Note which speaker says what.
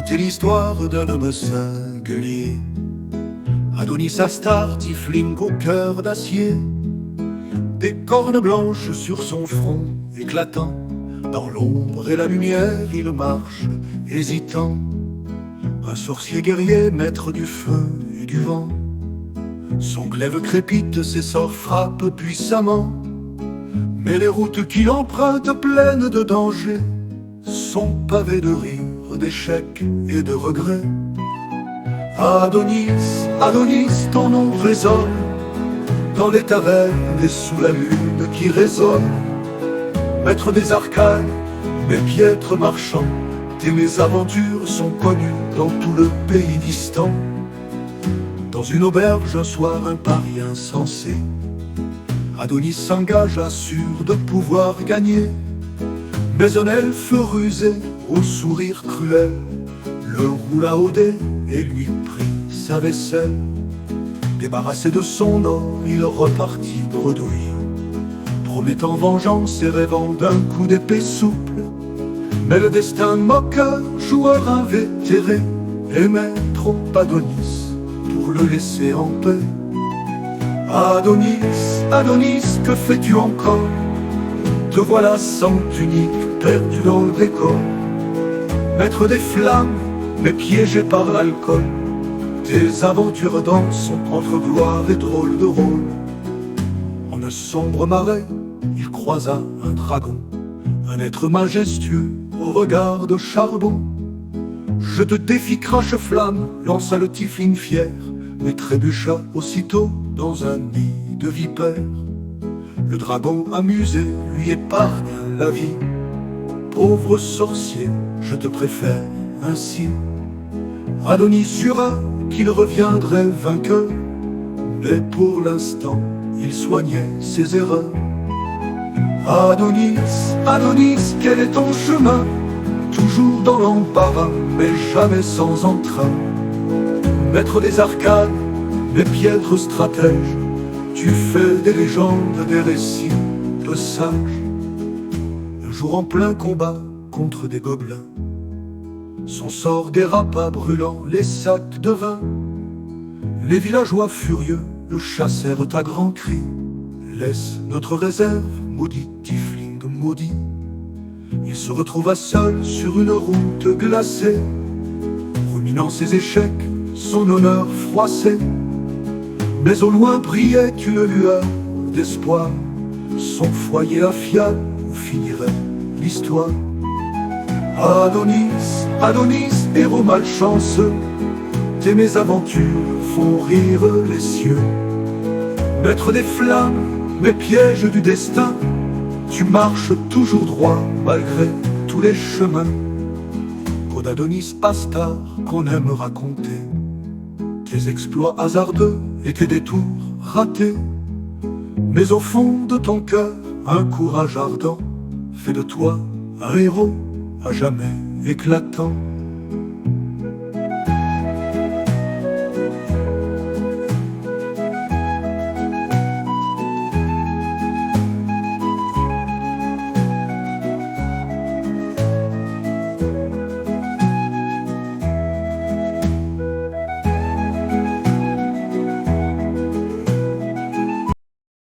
Speaker 1: Écoutez l'histoire d'un homme singulier, Adonis Astar, tiefling au cœur d'acier, des cornes blanches sur son front éclatant. Dans l'ombre et la lumière, il marche, hésitant. Un sorcier guerrier, maître du feu et du vent. Son glaive crépite, ses sorts frappent puissamment. Mais les routes qu'il emprunte, pleines de dangers, sont pavées de rires, d'échecs et de regrets. Adonis, Adonis, ton nom résonne dans les tavernes et sous la lune qui résonne. Maître des arcanes, mes piètres marchands, tes mésaventures sont connues dans tout le pays distant. Dans une auberge, un soir, un pari insensé, Adonis s'engage, assure de pouvoir gagner. Mais un elfe rusé, au sourire cruel, le roula au dé et lui prit sa vaisselle. Débarrassé de son or, il repartit bredouille, promettant vengeance et rêvant d'un coup d'épée souple. Mais le destin moqueur, joueur invétéré, aimait trop Adonis pour le laisser en paix. Adonis, Adonis, que fais-tu encore? Te voilà sans tunique, perdu dans le décor. Maître des flammes, mais piégé par l'alcool. Tes aventures dansent entre gloire et drôle de rôle. En un sombre marais, il croisa un dragon, un être majestueux au regard de charbon. Je te défie, crache-flamme, lança le tiefling fier, mais trébucha aussitôt dans un nid de vipères. Le dragon amusé lui épargne la vie. Pauvre sorcier, je te préfère ainsi. Adonis jura qu'il reviendrait vainqueur, mais pour l'instant, il soignait ses erreurs. Adonis, Adonis, quel est ton chemin? Toujours dans l'embarras, mais jamais sans entrain. Maître des arcanes, des piètres stratèges, tu fais des légendes, des récits de sages. Un jour en plein combat contre des gobelins, son sort dérapa, brûlant les sacs de vin. Les villageois furieux le chassèrent à grands cris. Laisse notre réserve, maudit tiefling maudit. Il se retrouva seul sur une route glacée, ruminant ses échecs, son honneur froissé. Mais au loin brillait une lueur d'espoir, son foyer à fial où finirait l'histoire. Adonis, Adonis, héros malchanceux, tes mésaventures font rire les cieux. Maître des flammes, mes pièges du destin, tu marches toujours droit malgré tous les chemins. Qu'au d'Adonis Astar qu'on aime raconter, tes exploits hasardeux et tes détours ratés. Mais au fond de ton cœur, un courage ardent fait de toi un héros à jamais éclatant.